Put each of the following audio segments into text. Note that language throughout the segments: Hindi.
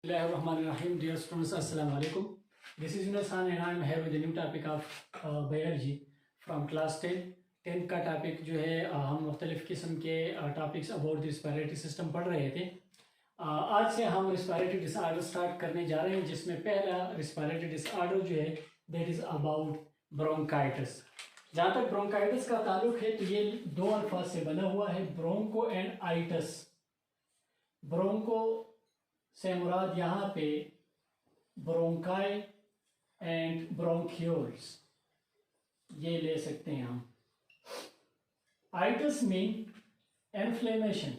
Bismillahirrahmanirrahim. Dear students, Assalamu alaikum. This is Yunus Khan and I am here with the new topic of biology from class 10. 10 का टॉपिक जो है हम मुख्तलिफ़ किस्म के topics about the respiratory system पढ़ रहे थे। आज से हम रिस्पायरेटरी डिसऑर्डर स्टार्ट करने जा रहे हैं, जिसमें पहला रिस्पायरेटरी डिसऑर्डर जो है दैट इज़ अबाउट ब्रोंकाइटिस। जहाँ तक ब्रोंकाइटिस का ताल्लुक है तो ये दो अल्फाज से बना हुआ है, ब्रोंको एंड आइटस। ब्रोंको से मुराद यहाँ पे ब्रोंकाई एंड ब्रोंक्यूल्स ये ले सकते हैं हम। आइटस मीन इन्फ्लेमेशन।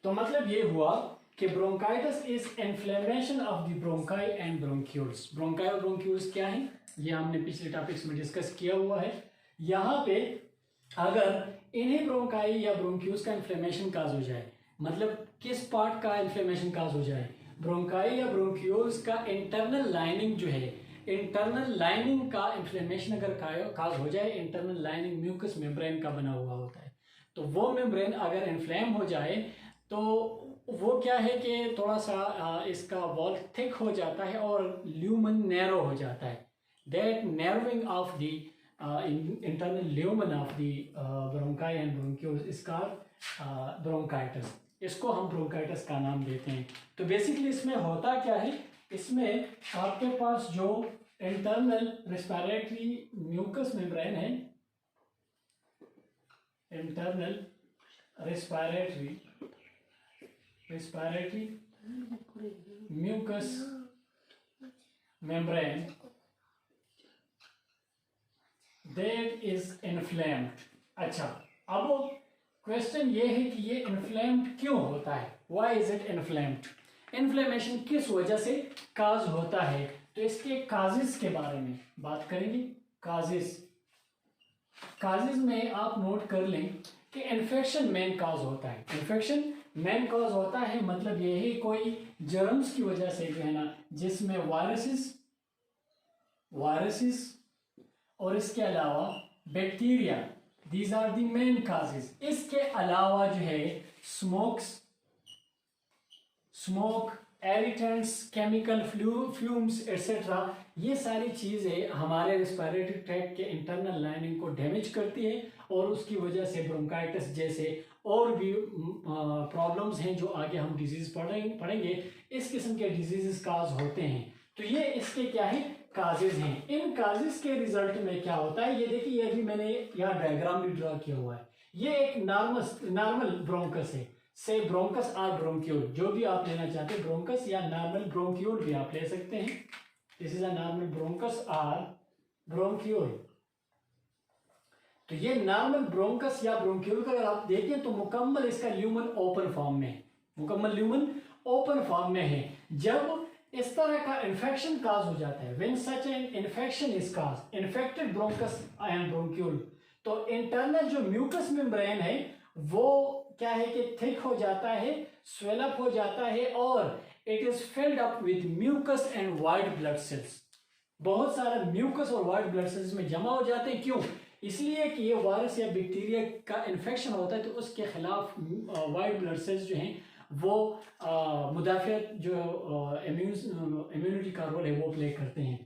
तो मतलब ये हुआ कि bronchitis is inflammation of the bronchi and bronchioles. Bronchi और ब्रोंक्यूल्स क्या है ये हमने पिछले टॉपिक्स में डिस्कस किया हुआ है। यहाँ पे अगर इन्हीं ब्रोंकाई या ब्रोंक्यूल्स का इन्फ्लेमेशन काज हो जाए, मतलब किस पार्ट का इन्फ्लेमेशन काज हो जाए, ब्रोंकाई या ब्रोंक्यूल्स का इंटरनल लाइनिंग जो है, इंटरनल लाइनिंग का इन्फ्लेमेशन अगर काज हो जाए, इंटरनल लाइनिंग म्यूकस मेम्ब्रेन का बना हुआ होता है, तो वो मेम्ब्रेन अगर इन्फ्लेम हो जाए तो वो क्या है कि थोड़ा सा इसका वॉल थिक हो जाता है और ल्यूमन नैरो हो जाता है। That narrowing of the internal lumen of the bronchi and bronchioles is called bronchitis। इसको हम bronchitis का नाम देते हैं। तो बेसिकली इसमें होता क्या है, इसमें आपके पास जो इंटरनल रेस्पिरेटरी म्यूकस मेम्ब्रेन है, internal respiratory mucous membrane that is inflamed। अच्छा, अब क्वेश्चन ये है कि ये inflamed क्यों होता है, why is it inflamed? Inflammation किस वजह से काज होता है, तो इसके काजेस के बारे में बात करेंगे। काजेस में आप नोट कर लें कि इन्फेक्शन मेन काज होता है। इन्फेक्शन मेन काज होता है मतलब ये है कोई जर्म्स की वजह से जो है ना, जिसमें वायरसेस और इसके अलावा bacteria, these are the main causes. इसके अलावा जो है smoke, irritants, chemical fumes etcetera, ये सारी चीज़ें हमारे रेस्पिरेटरी ट्रैक्ट के इंटरनल लाइनिंग को डैमेज करती है और उसकी वजह से ब्रोंकाइटिस जैसे और भी प्रॉब्लम्स हैं जो आगे हम डिजीज पढ़ेंगे, इस किस्म के डिजीजेस काज होते हैं। तो ये इसके क्या है, काजेज हैं। इन काजेज के रिजल्ट में क्या होता है, ये देखिए, ये भी मैंने यहाँ डायग्राम भी ड्रा किया हुआ है। ये एक नॉर्मल ब्रोंकस है, से ब्रोंकस और ब्रोंक्यूल, जो भी आप लेना चाहते हैं, ब्रोंकस या नॉर्मल ब्रोंक्यूल भी आप ले सकते हैं। This is a normal bronchus और ब्रोंक्यूल। तो ये नॉर्मल ब्रोंकस या ब्रोंक्यूल का अगर आप देखें तो मुकम्मल इसका ल्यूमन ओपन फॉर्म में है। जब इस तरह का इन्फेक्शन काज हो जाता है, when such an infection is cause, infected bronchus and bronchiole, तो इंटरनल जो म्यूकस मेम्ब्रेन है वो क्या है कि थिक हो जाता है, स्वेल अप हो जाता है और it is filled up with mucus and white blood cells. बहुत सारा म्यूकस और वाइट ब्लड सेल्स में जमा हो जाते हैं। क्यों? इसलिए कि ये वायरस या बैक्टीरिया का इन्फेक्शन होता है तो उसके खिलाफ वाइट ब्लड सेल्स जो हैं वो मुदाफियत जो इम्यूनिटी का रोल है वो प्ले करते हैं।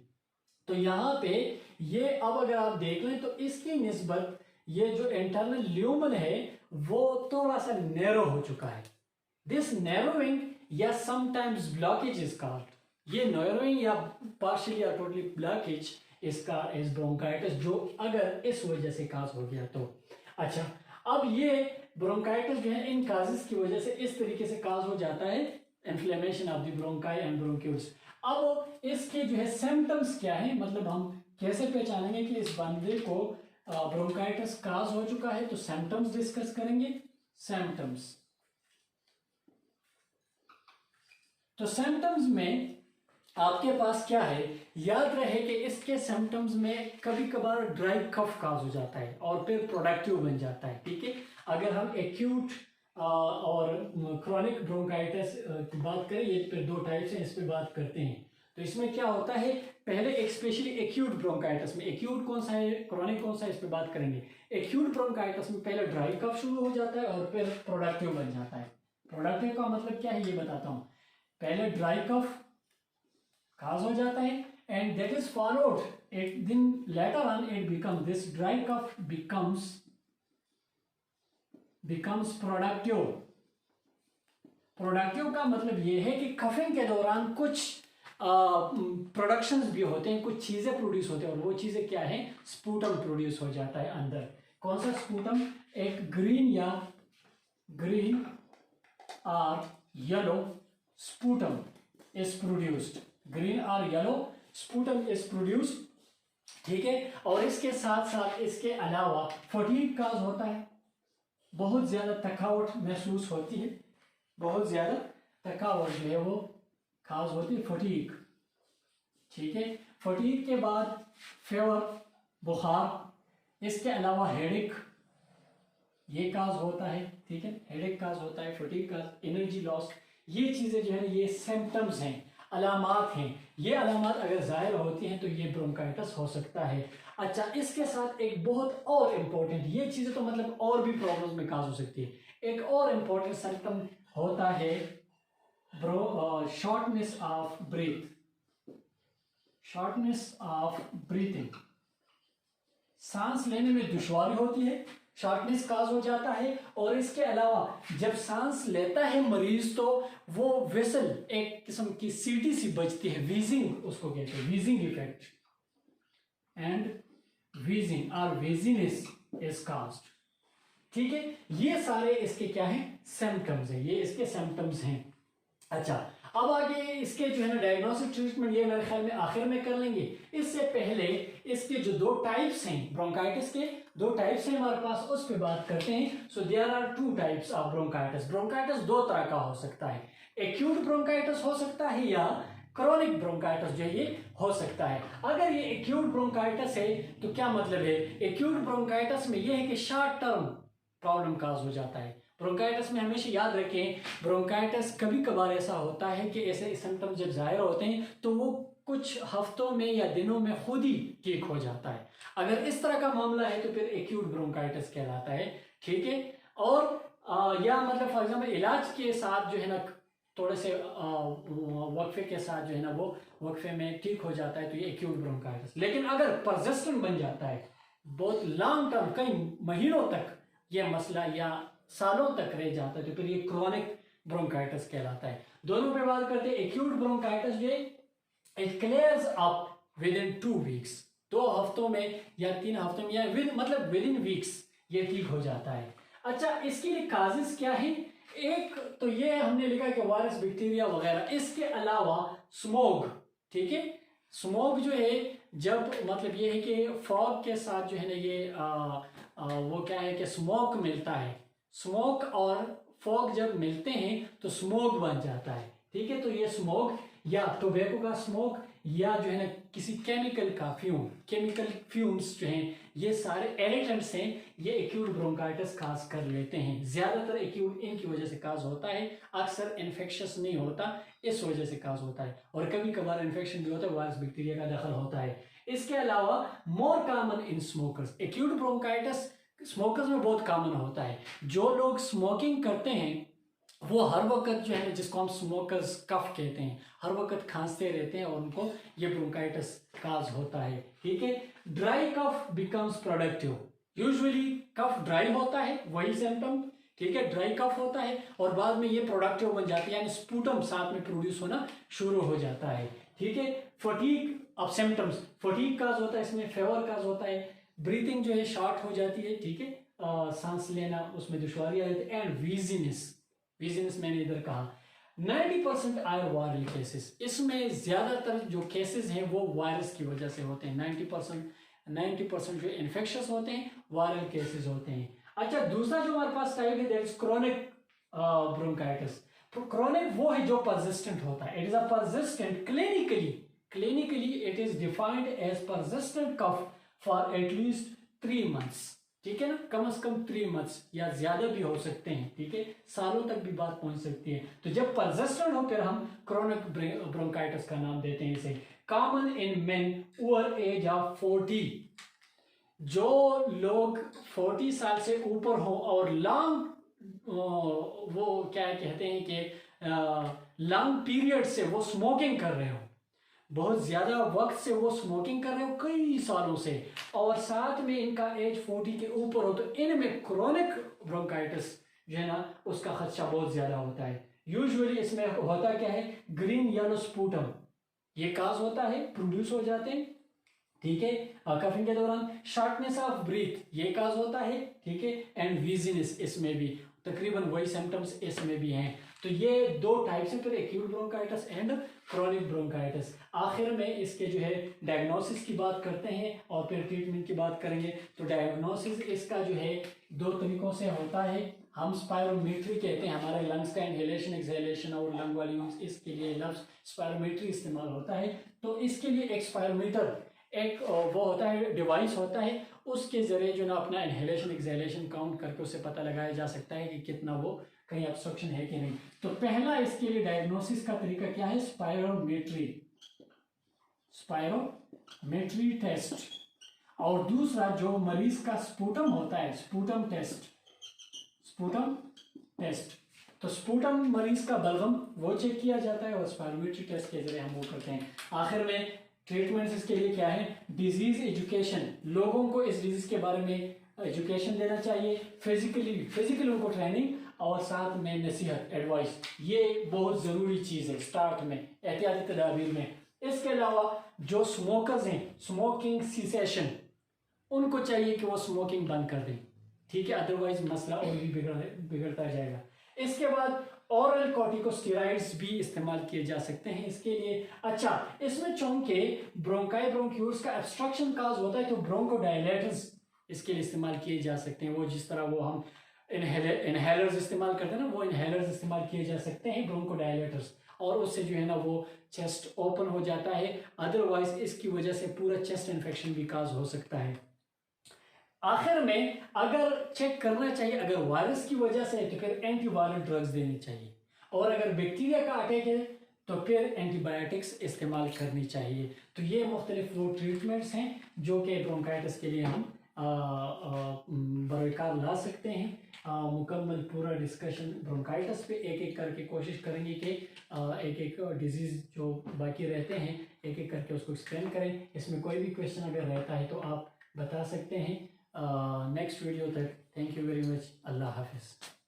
तो यहाँ पे ये अब अगर आप देख लें तो इसकी निस्बत ये जो इंटरनल ल्यूमन है वो थोड़ा सा नैरो हो चुका है। दिस नैरोइंग या समटाइम्स ब्लॉकेज इज कॉल्ड। ये नैरोइंग या पार्शियली या टोटली ब्लॉकेज इसका इस ब्रोंकाइटिस, जो अगर इस वजह से काज हो गया तो। अच्छा, अब ये ब्रोंकाइटिस जो है इन काजेस की वजह से इस तरीके से काज हो जाता है, inflammation of the bronchi and bronchioles. अब इसके जो है सिम्टम्स क्या है, मतलब हम कैसे पहचानेंगे कि इस बंदे को ब्रोंकाइटिस काज हो चुका है, तो सिम्टम्स डिस्कस करेंगे। तो सिम्टम्स में आपके पास क्या है, याद रहे कि इसके सिम्टम्स में कभी कभार ड्राई कफ काज हो जाता है और फिर प्रोडक्टिव बन जाता है। ठीक है, अगर हम एक्यूट और क्रॉनिक ब्रोंकाइटिस की बात करें, ये फिर दो टाइप्स हैं, इस पे बात करते हैं। तो इसमें क्या होता है, पहले एक स्पेशली एक्यूट ब्रोंकाइटिस में, एक्यूट कौन सा है, क्रॉनिक कौन सा है, इस पे बात करेंगे। एक्यूट ब्रोंकाइटिस में पहले ड्राई कफ शुरू हो जाता है और फिर प्रोडक्टिव बन जाता है। प्रोडक्टिव का मतलब क्या है ये बताता हूं। पहले ड्राई कफ काज हो जाता है एंड दैट इज फॉलोड एक दिन later on it become, this dry cough becomes productive. Productive का मतलब ये है कि कफिंग के दौरान कुछ प्रोडक्शंस भी होते हैं, कुछ चीजें प्रोड्यूस होते हैं, और वो चीजें क्या है, स्पूटम प्रोड्यूस हो जाता है अंदर। कौन सा स्पूटम, एक ग्रीन और yellow sputum is produced, green और येलो स्पूटम इज प्रोड्यूस्ड, ठीक है। और इसके साथ साथ इसके अलावा फटीग काज होता है, बहुत ज्यादा थकावट महसूस होती है, बहुत ज्यादा थकावट जो है वो खास होती है, फटीग, ठीक है। फटीग के बाद फीवर, बुखार, इसके अलावा हेडेक ये काज होता है, ठीक है, हेडेक काज होता है, फटीग काज, एनर्जी लॉस, ये चीजें जो है ये सिम्टम्स हैं, अलामात हैं। ये अलामात अगर जाहिर होती हैं तो ये ब्रोंकाइटिस हो सकता है। अच्छा, इसके साथ एक बहुत और इम्पोर्टेंट, ये चीजें तो मतलब और भी प्रॉब्लम्स में काज हो सकती है, एक और इम्पोर्टेंट सिम्टम होता है shortness of breath, shortness of breathing, सांस लेने में दुश्वारी होती है, शॉर्टनेस काज हो जाता है। और इसके अलावा जब सांस लेता है मरीज तो वो वेसल एक किस्म की सीटी सी बजती है, वीजिंग उसको कहते हैं, वीजिंग इफेक्ट, एंड वीजिंग और वेजीनेस इज काज्ड, ठीक है। ये सारे इसके क्या हैं, सिम्टम्स हैं, ये इसके सिम्टम्स हैं। अच्छा, अब आगे इसके जो है ना डायग्नोस्टिक ट्रीटमेंट ये मेरे ख्याल में आखिर में कर लेंगे। इससे पहले इसके जो दो टाइप्स हैं, ब्रोंकाइटिस के दो टाइप्स हैं हमारे पास, उस पर बात करते हैं। So there are two types of bronchitis. Bronchitis दो तरह का हो सकता है, एक्यूट ब्रोंकाइटिस हो सकता है या क्रॉनिक ब्रोंकाइटिस जो ये हो सकता है। अगर ये एक्यूट ब्रोंकाइटिस है तो क्या मतलब है, एक्यूट ब्रोंकाइटिस में ये है कि शॉर्ट टर्म प्रॉब्लम काज हो जाता है। ब्रोंकाइटिस में हमेशा याद रखें, ब्रोंकाइटिस कभी कभार ऐसा होता है कि ऐसे सिम्टम्स जब जाहिर होते हैं तो वो कुछ हफ्तों में या दिनों में खुद ही ठीक हो जाता है। अगर इस तरह का मामला है तो फिर एक्यूट ब्रोंकाइटिस कहलाता है, ठीक है। और या मतलब फॉर एग्जाम्पल इलाज के साथ जो है ना थोड़े से वक्फे के साथ जो है ना वो वक्फे में ठीक हो जाता है तो ये एक्यूट ब्रोंकाइटिस। लेकिन अगर परसिस्टेंट बन जाता है, बहुत लॉन्ग टर्म कई महीनों तक ये मसला या सालों तक रह जाता है तो फिर ये क्रॉनिक ब्रोंकाइटिस कहलाता है। दोनों पे बात करते हैं। एक्यूट ब्रोंकाइटिस जो it clears up with in 2 weeks, 2 हफ्तों में या 3 हफ्तों में या विद इन वीक्स ये ठीक हो जाता है। अच्छा, इसके लिए काजेस क्या है, एक तो ये हमने लिखा कि वायरस, बैक्टीरिया वगैरह, इसके अलावा स्मोक, ठीक है। स्मोक जो है जब मतलब ये है कि फॉग के साथ जो है ना ये वो क्या है कि स्मोक मिलता है, स्मोक और फॉग जब मिलते हैं तो स्मोक बन जाता है, ठीक है। तो ये स्मोक या टोबैको का स्मोक या जो है ना किसी केमिकल का फ्यूम, केमिकल फ्यूम्स जो हैं ये सारे इरिटेंट्स हैं, ये एक्यूट ब्रोंकाइटिस काज कर लेते हैं। ज्यादातर एक्यूट इनकी वजह से काज होता है, अक्सर इन्फेक्शस नहीं होता, इस वजह से काज होता है। और कभी कभार इन्फेक्शन भी होता है, वायरस बैक्टीरिया का दखल होता है। इसके अलावा more common in smokers, acute bronchitis smokers में बहुत कॉमन होता है। जो लोग स्मोकिंग करते हैं वो हर वक्त जो है ना, जिसको हम स्मोकर्स कफ कहते हैं, हर वक्त खांसते रहते हैं और उनको ये ब्रोंकाइटिस काज होता है, ठीक है। Dry cough becomes productive, usually cough dry होता है, वही सिम्टम, ठीक है, ड्राई कफ होता है और बाद में ये प्रोडक्टिव बन जाती है, यानी स्पूटम साथ में प्रोड्यूस होना शुरू हो जाता है, ठीक है। फटीग, अब सिम्टम्स, फटीग काज होता है, इसमें फीवर काज होता है, ब्रीथिंग जो है शॉर्ट हो जाती है, ठीक है, सांस लेना उसमें दुश्वारी आ जाती है, एंड वीजीनेस, वीजीनेस मैंने इधर कहा। 90% आर वायरल केसेस, इसमें ज्यादातर जो केसेस हैं वो वायरस की वजह से होते हैं। 90% जो इन्फेक्शस होते हैं वायरल केसेस होते हैं। अच्छा, दूसरा जो हमारे पास टाइप है that is chronic bronchitis. Chronic वो है जो परसिस्टेंट होता है, it is a persistent, clinically it is defined as persistent cough for at least 3 months, ठीक है ना, कम से कम 3 months या ज्यादा भी हो सकते हैं, ठीक है, सालों तक भी बात पहुंच सकती है। तो जब परसिस्टेंट हो फिर हम क्रोनिक ब्रोंकाइटिस का नाम देते हैं इसे। Common in men over age of 40, जो लोग 40 साल से ऊपर हो और लॉन्ग वो क्या कहते हैं कि लॉन्ग पीरियड से वो स्मोकिंग कर रहे हो, बहुत ज्यादा वक्त से वो स्मोकिंग कर रहे हो कई सालों से, और साथ में इनका एज 40 के ऊपर हो, तो इनमें क्रोनिक ब्रोंकाइटिस जो है ना उसका खदशा बहुत ज्यादा होता है। यूजुअली इसमें होता क्या है, ग्रीन येलो स्पूटम ये काज होता है, प्रोड्यूस हो जाते हैं, ठीक है, कफिंग के दौरान। शॉर्टनेस ऑफ ब्रीथ ये काज होता है, ठीक है, एंड वीजीनेस इसमें भी तकरीबन वही सिम्टम्स इसमें भी हैं। तो ये दो टाइप्स हैं, फिर acute bronchitis and chronic bronchitis. आखिर में इसके जो है डायग्नोसिस की बात करते हैं और फिर ट्रीटमेंट की बात करेंगे। तो डायग्नोसिस इसका जो है 2 तरीकों से होता है। हम स्पायरोमेट्री कहते हैं, हमारे लंग्स का इनहेलेशन एक्सहेलेशन और लंग वॉल्यूम्स, इसके लिए लफ्ज स्पायरोमेट्री इस्तेमाल होता है। तो इसके लिए एक स्पायरोमीटर एक वो होता है, डिवाइस होता है, उसके जरिए जो ना अपना इनहेलेशन एक्सहेलेशन काउंट करके उसे पता लगाया जा सकता है कि कितना वो कहीं ऑब्स्ट्रक्शन है कि नहीं। तो पहला इसके लिए डायग्नोसिस का तरीका क्या है, स्पायरोमेट्री, स्पायरोमेट्री टेस्ट। और दूसरा जो मरीज का स्पूटम होता है, स्पूटम टेस्ट, स्पूटम टेस्ट। तो स्पूटम मरीज का बलगम वो चेक किया जाता है और स्पायरोमेट्री टेस्ट के जरिए हम वो करते हैं। आखिर में ट्रीटमेंट्स इसके लिए क्या है, डिजीज एजुकेशन, लोगों को इस डिजीज के बारे में एजुकेशन देना चाहिए, फिजिकली उनको ट्रेनिंग और साथ में नसीहत एडवाइस, ये बहुत ज़रूरी चीज़ है स्टार्ट में एहतियाती तदाबीर में। इसके अलावा जो स्मोकर्स हैं, स्मोकिंग सीसेशन, उनको चाहिए कि वो स्मोकिंग बंद कर दें, ठीक है, अदरवाइज मसला और भी बिगड़ता जाएगा। इसके बाद ओरल कॉर्टिकोस्टेरॉइड्स भी इस्तेमाल किए जा सकते हैं इसके लिए। अच्छा, इसमें चूंकि ब्रोंकाई ब्रोंक्यूल्स का ऑब्स्ट्रक्शन काज होता है तो ब्रोंकोडायलेटर्स इसके लिए इस्तेमाल किए जा सकते हैं। वो जिस तरह वो हम इनहेलर्स इस्तेमाल करते हैं ना, वो इनहेलर्स इस्तेमाल किए जा सकते हैं ब्रोंकोडायलेटर्स, और उससे जो है ना वो चेस्ट ओपन हो जाता है। अदरवाइज इसकी वजह से पूरा चेस्ट इन्फेक्शन भी काज हो सकता है। आखिर में अगर चेक करना चाहिए, अगर वायरस की वजह से है तो फिर एंटीवायरल ड्रग्स देनी चाहिए, और अगर बैक्टीरिया का अटैक है तो फिर एंटीबायोटिक्स इस्तेमाल करनी चाहिए। तो ये मुख्तलिफ वो ट्रीटमेंट्स हैं जो कि ब्रोंकाइटिस के लिए हम बरकरार ला सकते हैं। मुकम्मल पूरा डिस्कशन ब्रोंकाइटिस पे एक एक करके कोशिश करेंगे कि एक एक डिजीज़ जो बाकी रहते हैं एक एक करके उसको एक्सप्लेन करें। इसमें कोई भी क्वेश्चन अगर रहता है तो आप बता सकते हैं। नेक्स्ट वीडियो तक थैंक यू वेरी मच, अल्लाह हाफिज़।